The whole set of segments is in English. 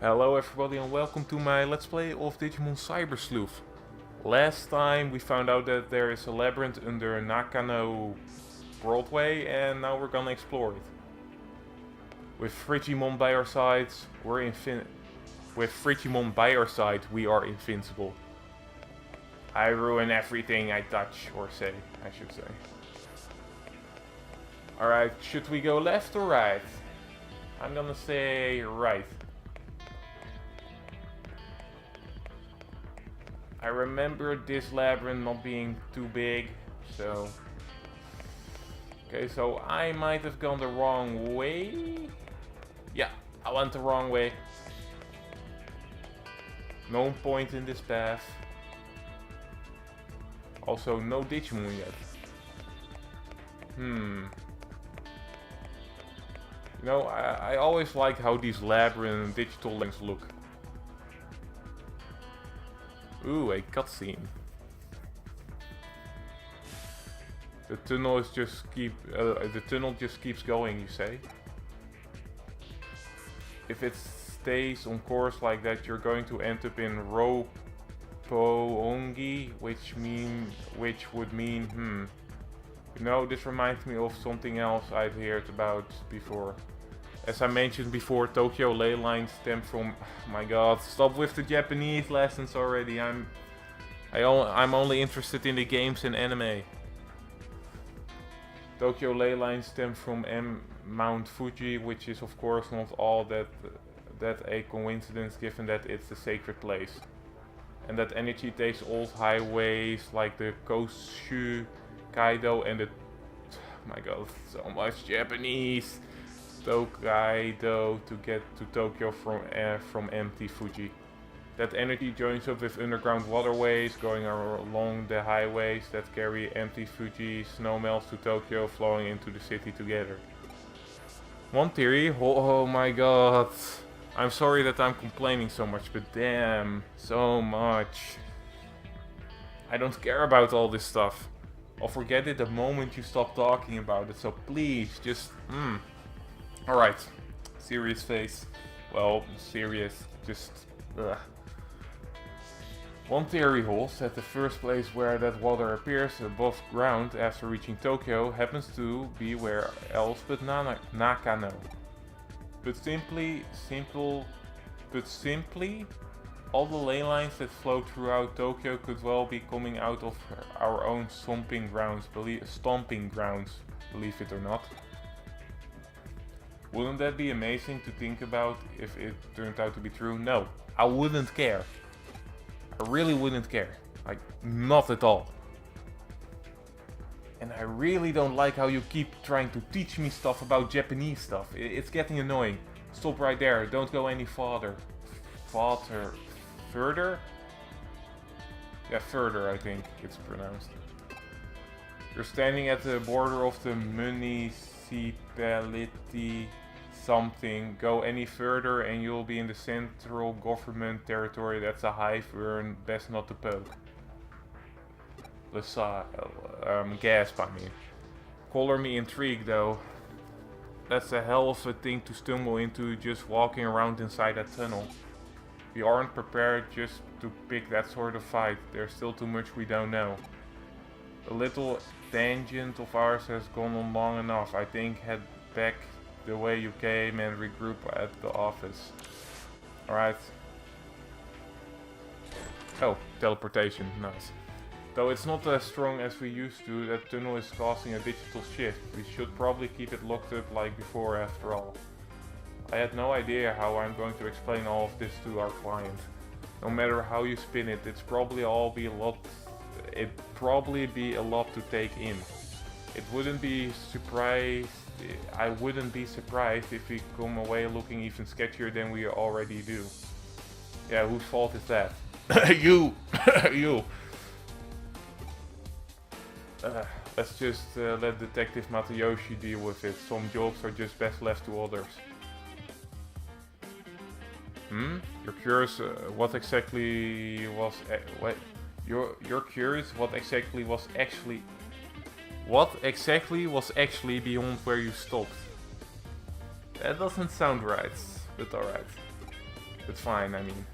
Hello everybody and welcome to my Let's Play of Digimon Sleuth. Last time we found out that there is a labyrinth under Nakano Broadway and now we're gonna explore it. With Frigimon by our sides, we are invincible. I ruin everything I touch, or say, I should say. Alright, should we go left or right? I'm gonna say right. I remember this labyrinth not being too big, so... Okay, so I might have gone the wrong way. Yeah, I went the wrong way. No point in this path. Also, no Digimon yet. You know, I always like how these labyrinth digital links look. Ooh, a cutscene. The tunnel just keeps going, you say? If it stays on course like that, you're going to end up in Roppongi, which would mean, You know, this reminds me of something else I've heard about before. As I mentioned before, Tokyo ley lines stem from... Oh my god, stop with the Japanese lessons already. I'm only interested in the games and anime. Tokyo ley lines stem from Mount Fuji, which is of course not all that a coincidence given that it's a sacred place. And that energy takes old highways like the Koshu, Kaido and the... Oh my god, so much Japanese! Tokaido to get to Tokyo from empty Fuji. That energy joins up with underground waterways going along the highways that carry empty Fuji snowmelts to Tokyo, flowing into the city together. One theory, oh my god, I'm sorry that I'm complaining so much, but damn, so much. I don't care about all this stuff. I'll forget it the moment you stop talking about it, so please, just, Alright, serious face. Well, serious, just... Ugh. One theory holds that the first place where that water appears above ground after reaching Tokyo happens to be where else but Nakano. But simply, all the ley lines that flow throughout Tokyo could well be coming out of our own stomping grounds, believe it or not. Wouldn't that be amazing to think about if it turned out to be true? No, I wouldn't care. I really wouldn't care. Like, not at all. And I really don't like how you keep trying to teach me stuff about Japanese stuff. It's getting annoying. Stop right there. Don't go any farther. Further? Yeah, further I think it's pronounced. You're standing at the border of the municipality something. Go any further and you'll be in the central government territory. That's a high fern, best not to poke. Gasp, I mean. Color me intrigued though. That's a hell of a thing to stumble into just walking around inside that tunnel. We aren't prepared just to pick that sort of fight. There's still too much we don't know. A little tangent of ours has gone on long enough. I think head back the way you came and regroup at the office. Alright. Oh, teleportation, nice. Though it's not as strong as we used to, that tunnel is causing a digital shift. We should probably keep it locked up like before after all. I had no idea how I'm going to explain all of this to our client. No matter how you spin it, it'd probably be a lot to take in. I wouldn't be surprised if we come away looking even sketchier than we already do. Yeah, whose fault is that? You! You! Let's just let Detective Matayoshi deal with it. Some jobs are just best left to others. You're curious what exactly was... You're curious what exactly was actually... What exactly was actually beyond where you stopped? That doesn't sound right, but alright. It's fine, I mean.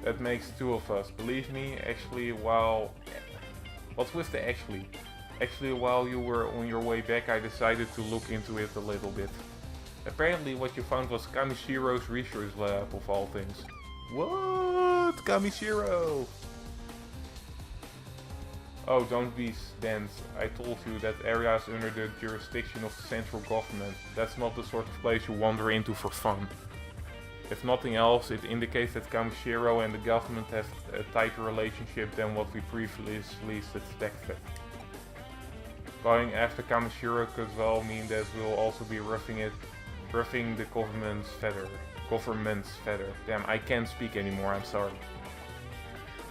That makes two of us. Believe me, actually, while... What's with the actually? Actually, while you were on your way back, I decided to look into it a little bit. Apparently what you found was Kamishiro's research lab, of all things. What? Kamishiro! Oh, don't be dense. I told you that area is under the jurisdiction of the central government. That's not the sort of place you wander into for fun. If nothing else, it indicates that Kamishiro and the government have a tighter relationship than what we previously suspected. Going after Kamishiro could well mean that we'll also be roughing the government's feather. Damn, I can't speak anymore, I'm sorry.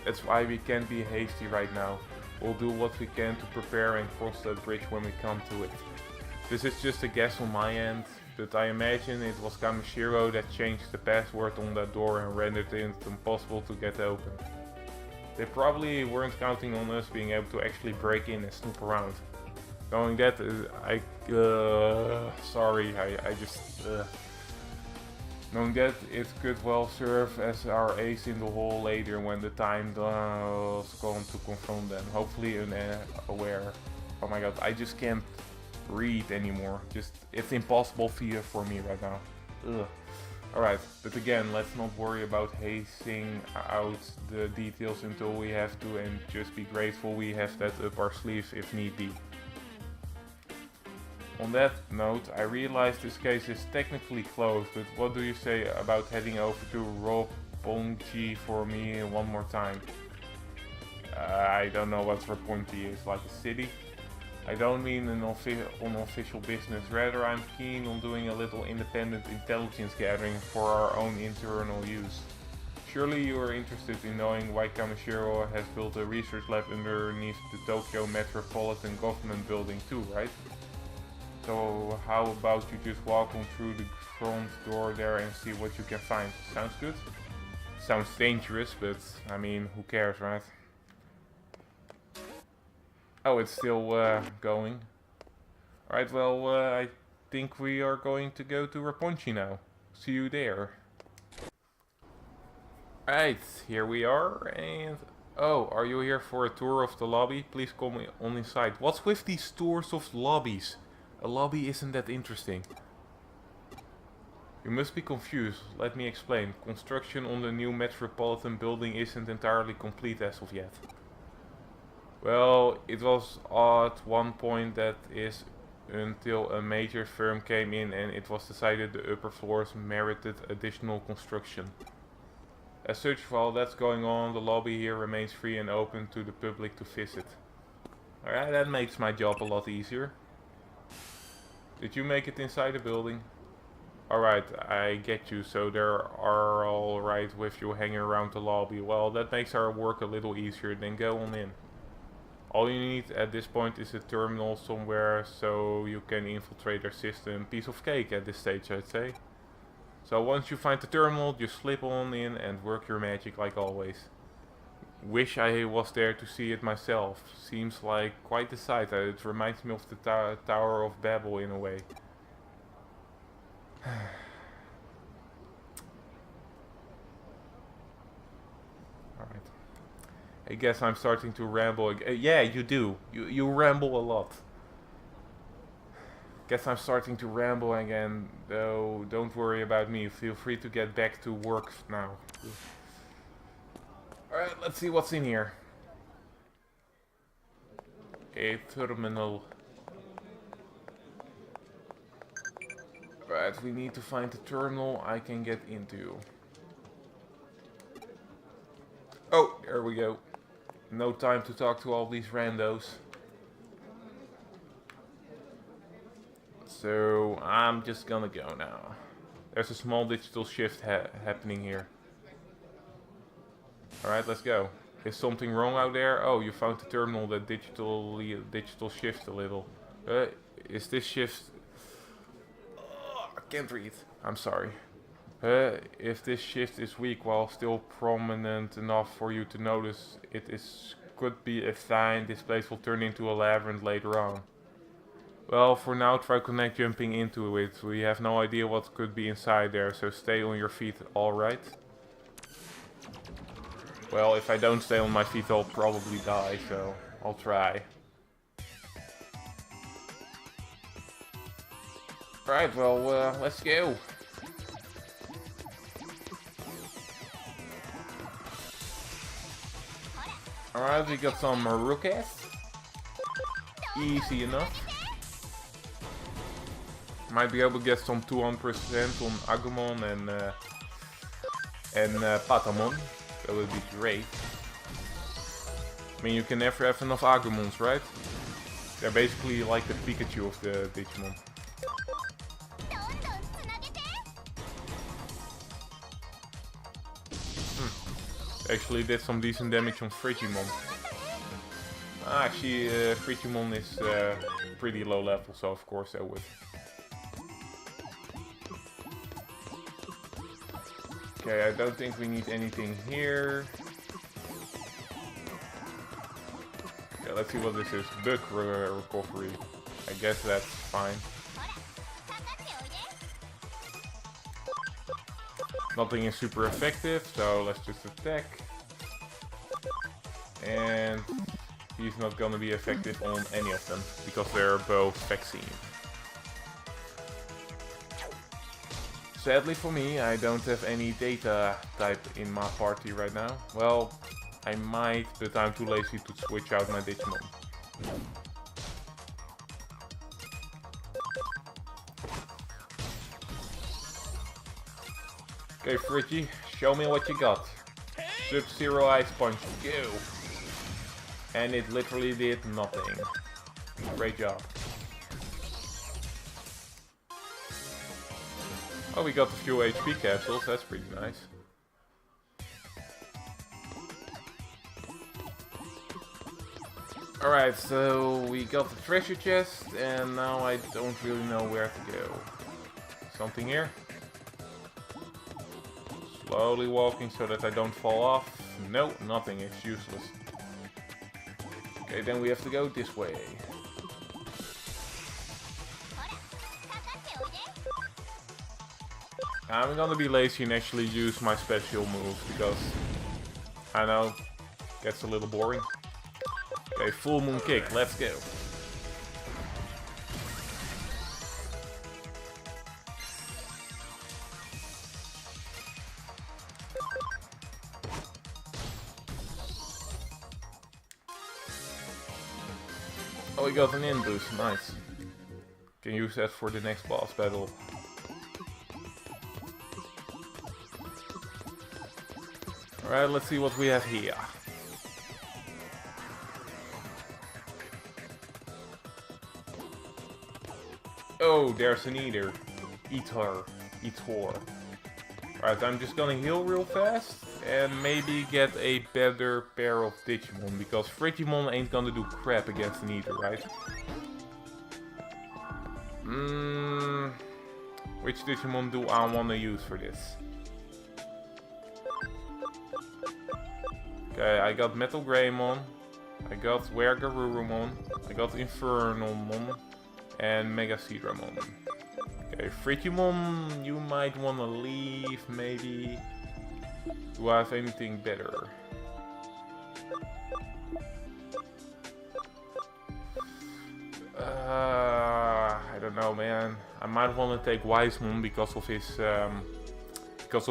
That's why we can't be hasty right now. We'll do what we can to prepare and cross that bridge when we come to it. This is just a guess on my end, but I imagine it was Kamishiro that changed the password on that door and rendered it impossible to get open. They probably weren't counting on us being able to actually break in and snoop around. Knowing that, knowing that, it could well serve as our ace in the hole later when the time does come to confront them. Hopefully unaware. Oh my god, I just can't read anymore. It's impossible for me right now. Ugh. Alright, but again, let's not worry about hazing out the details until we have to, and just be grateful we have that up our sleeves if need be. On that note, I realize this case is technically closed, but what do you say about heading over to Roppongi for me one more time? I don't know what Roppongi is, like a city? I don't mean an unofficial business, rather I'm keen on doing a little independent intelligence gathering for our own internal use. Surely you are interested in knowing why Kamishiro has built a research lab underneath the Tokyo Metropolitan Government building too, right? So how about you just walk on through the front door there and see what you can find. Sounds good? Sounds dangerous, but I mean, who cares, right? Oh, it's still going. Alright, well, I think we are going to go to Roppongi now. See you there. Alright, here we are, and... Oh, are you here for a tour of the lobby? Please come on inside. What's with these tours of lobbies? A lobby isn't that interesting. You must be confused. Let me explain. Construction on the new Metropolitan building isn't entirely complete as of yet. Well, it was at one point, that is, until a major firm came in and it was decided the upper floors merited additional construction. As such, while that's going on, the lobby here remains free and open to the public to visit. Alright, that makes my job a lot easier. Did you make it inside the building? Alright, I get you, so they are alright with you hanging around the lobby. Well, that makes our work a little easier, then go on in. All you need at this point is a terminal somewhere so you can infiltrate their system. Piece of cake at this stage, I'd say. So once you find the terminal, just slip on in and work your magic like always. Wish I was there to see it myself. Seems like quite the sight. It reminds me of the Tower of Babel in a way. Alright. I guess I'm starting to ramble again. Yeah, you do. You ramble a lot. Guess I'm starting to ramble again, though don't worry about me. Feel free to get back to work now. Alright, let's see what's in here. A terminal. Right, we need to find the terminal I can get into. Oh, there we go. No time to talk to all these randos. So, I'm just gonna go now. There's a small digital shift happening here. Alright, let's go. Is something wrong out there? Oh, you found the terminal that digital shift a little. Is this shift... I can't read. I'm sorry. If this shift is weak while still prominent enough for you to notice, could be a sign this place will turn into a labyrinth later on. Well, for now try jumping into it. We have no idea what could be inside there, so stay on your feet, alright? Well, if I don't stay on my feet, I'll probably die, so I'll try. Alright, well, let's go. Alright, we got some Marukas. Easy enough. Might be able to get some 200% on Agumon and Patamon. That would be great. I mean, you can never have enough Agumons, right? They're basically like the Pikachu of the Digimon. Actually did some decent damage on Frigimon. Actually, Frigimon is pretty low level, so of course I would. Okay, I don't think we need anything here. Okay, let's see what this is. Bug recovery. I guess that's fine. Nothing is super effective, so let's just attack. And he's not gonna be effective on any of them, because they're both vaccine. Sadly for me, I don't have any data type in my party right now. Well, I might, but I'm too lazy to switch out my Digimon. Okay, Friggy, show me what you got. Sub-Zero Ice Punch, go! And it literally did nothing. Great job. Oh, we got a few HP capsules, that's pretty nice. Alright, so we got the treasure chest, and now I don't really know where to go. Something here? Slowly walking so that I don't fall off. No, nothing, it's useless. Okay, then we have to go this way. I'm gonna be lazy and actually use my special moves because I know gets a little boring. Okay, full moon kick, let's go. Oh, we got an in boost, nice. Can use that for the next boss battle. Alright, let's see what we have here. Oh, there's an Eater. Eater. Alright, I'm just gonna heal real fast and maybe get a better pair of Digimon, because Frigimon ain't gonna do crap against an Eater, right? Which Digimon do I wanna use for this? Okay, I got Metal Greymon, I got Wergarurumon, I got Infernalmon, and Mega Seadramon. Okay, Frigimon, you might wanna leave, maybe. Do I have anything better? I don't know, man. I might wanna take Wisemon because of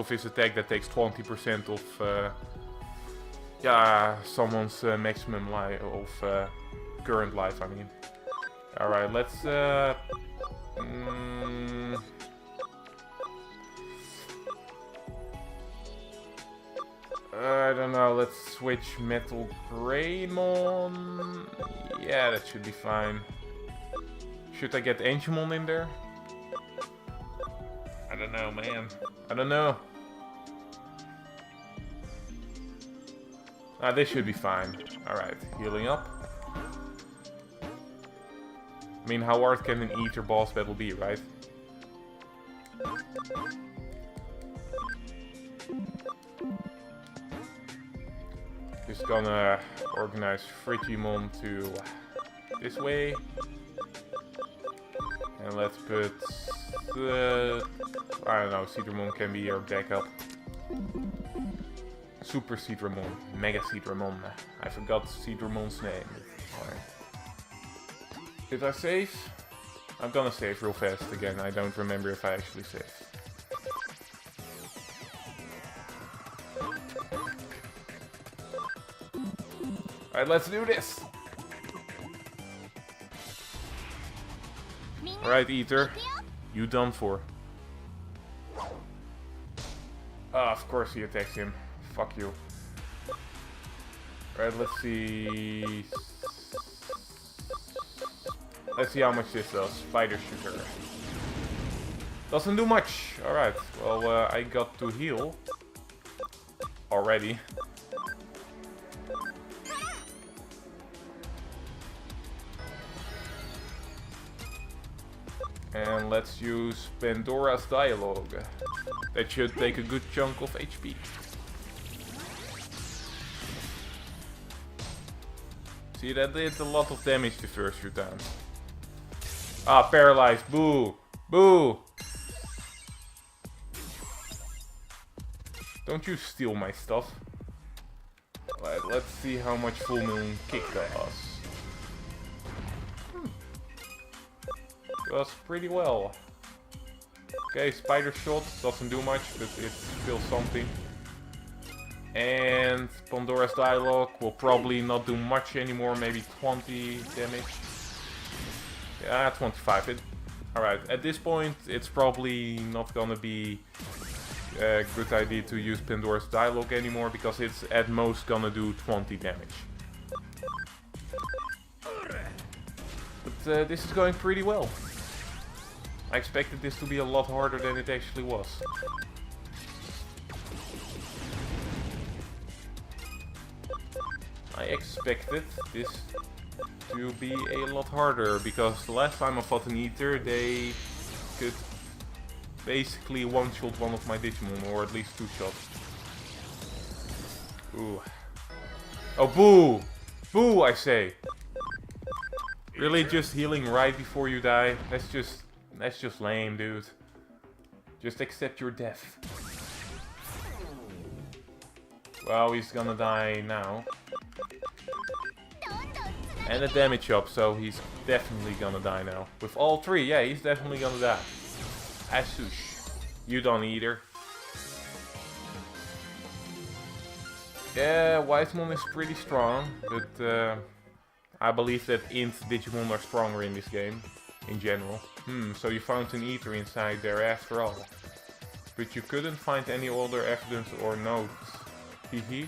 his attack that takes 20% of yeah, someone's maximum life of current life, I mean. Alright, let's I don't know, let's switch Metal Greymon. Yeah, that should be fine. Should I get Angemon in there? I don't know, man. I don't know. Ah, this should be fine. Alright, healing up. I mean, how hard can an Eater boss battle be, right? Just gonna organize Frigimon to this way. And let's put... I don't know, Seadramon can be our backup. Super Seedramon. Mega Seedramon. I forgot Seedramon's name. Alright. Did I save? I'm gonna save real fast again. I don't remember if I actually saved. Alright, let's do this! Alright, Ether. You done for. Ah, of course he attacks him. Fuck you. Alright, let's see. Let's see how much this does. Spider Shooter. Doesn't do much. Alright, well, I got to heal. Already. And let's use Pandora's Dialogue. That should take a good chunk of HP. See, that did a lot of damage the first few times. Ah, paralyzed. Boo! Boo! Don't you steal my stuff. Alright, let's see how much Full Moon Kick does. Does pretty well. Okay, Spider Shot doesn't do much, but it's still something. And Pandora's Dialogue will probably not do much anymore, maybe 20 damage. Yeah, 25. Alright, at this point it's probably not gonna be a good idea to use Pandora's Dialogue anymore, because it's at most gonna do 20 damage. But this is going pretty well. I expected this to be a lot harder than it actually was. I expected this to be a lot harder, because the last time I fought an Ether, they could basically one-shot one of my Digimon, or at least two shots. Ooh. Oh, boo! Boo, I say! Really, just healing right before you die? That's just lame, dude. Just accept your death. Well, he's gonna die now. And a damage up, so he's definitely gonna die now. With all three, yeah, he's definitely gonna die. Asush. You don't either. Yeah, Wisemon is pretty strong, but I believe that Int Digimon are stronger in this game, in general. So you found an Ether inside there after all. But you couldn't find any other evidence or notes. Hehe.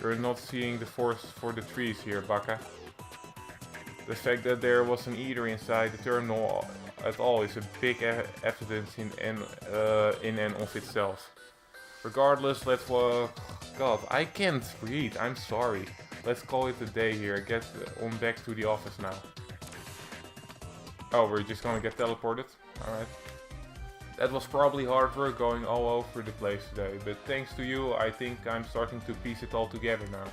You're not seeing the forest for the trees here, Baka. The fact that there was an Ether inside the terminal at all is a big evidence in and of itself. Regardless, let's God, I can't read, I'm sorry. Let's call it a day here. Get on back to the office now. Oh, we're just gonna get teleported? Alright. That was probably hard work going all over the place today, but thanks to you, I think I'm starting to piece it all together now.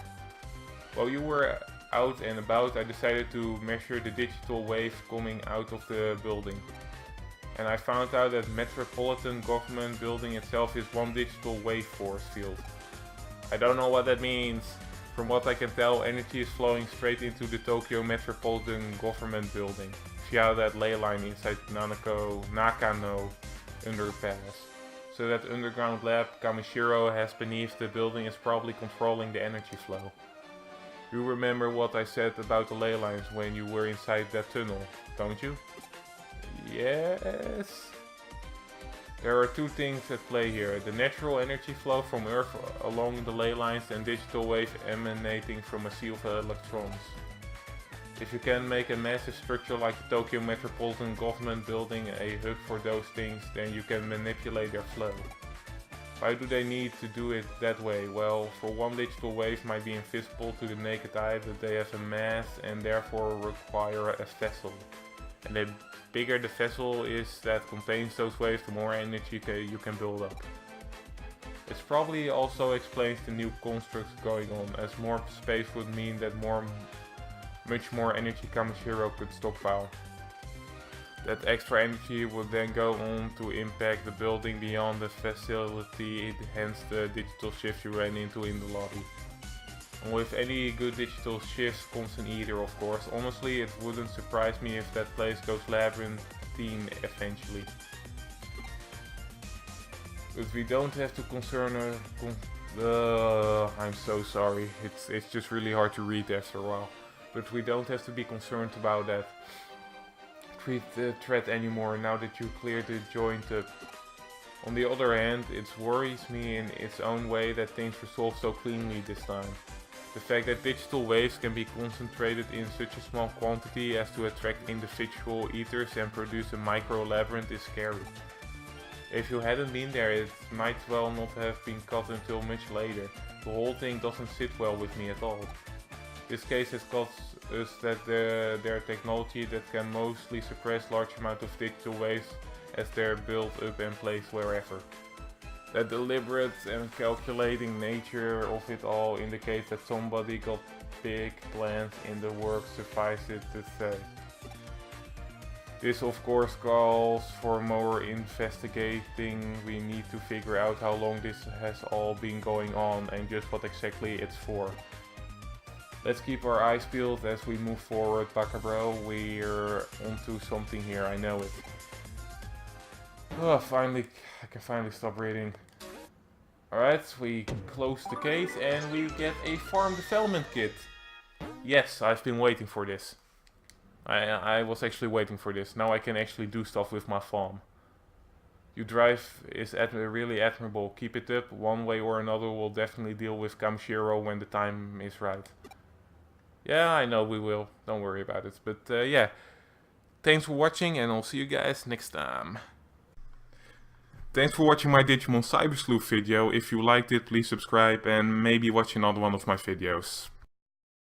While you were out and about, I decided to measure the digital wave coming out of the building. And I found out that Metropolitan Government Building itself is one digital wave force field. I don't know what that means. From what I can tell, energy is flowing straight into the Tokyo Metropolitan Government Building, via that ley line inside Nakano underpass. So that underground lab Kamishiro has beneath the building is probably controlling the energy flow. You remember what I said about the ley lines when you were inside that tunnel, don't you? Yes. There are two things at play here. The natural energy flow from Earth along the ley lines and digital wave emanating from a sea of electrons. If you can make a massive structure like the Tokyo Metropolitan Government Building a hub for those things, then you can manipulate their flow. Why do they need to do it that way? Well, for one, digital waves might be invisible to the naked eye, but they have a mass and therefore require a vessel. And the bigger the vessel is that contains those waves, the more energy you can build up. This probably also explains the new constructs going on, as more space would mean that much more energy Kamishiro could stockpile. That extra energy would then go on to impact the building beyond the facility, hence the digital shift you ran into in the lobby. And with any good digital shifts comes an eater, of course. Honestly, it wouldn't surprise me if that place goes labyrinthine eventually. But we don't have to I'm so sorry. It's just really hard to read after a while. But we don't have to be concerned about that threat anymore now that you cleared the joint up. On the other hand, it worries me in its own way that things resolve so cleanly this time. The fact that digital waves can be concentrated in such a small quantity as to attract individual eaters and produce a micro labyrinth is scary. If you hadn't been there, it might well not have been cut until much later. The whole thing doesn't sit well with me at all. This case has taught us that there are technology that can mostly suppress large amounts of digital waves as they're built up and placed wherever. The deliberate and calculating nature of it all indicates that somebody got big plans in the works, suffice it to say. This of course calls for more investigating. We need to figure out how long this has all been going on and just what exactly it's for. Let's keep our eyes peeled as we move forward, Bro. We're onto something here, I know it. Oh, finally, I can finally stop reading. Alright, we close the case and we get a farm development kit. Yes, I've been waiting for this. I was actually waiting for this. Now I can actually do stuff with my farm. Your drive is really admirable. Keep it up. One way or another we'll definitely deal with Kamshiro when the time is right. Yeah, I know we will. Don't worry about it. But yeah, thanks for watching and I'll see you guys next time. Thanks for watching my Digimon Sleuth video. If you liked it, please subscribe and maybe watch another one of my videos.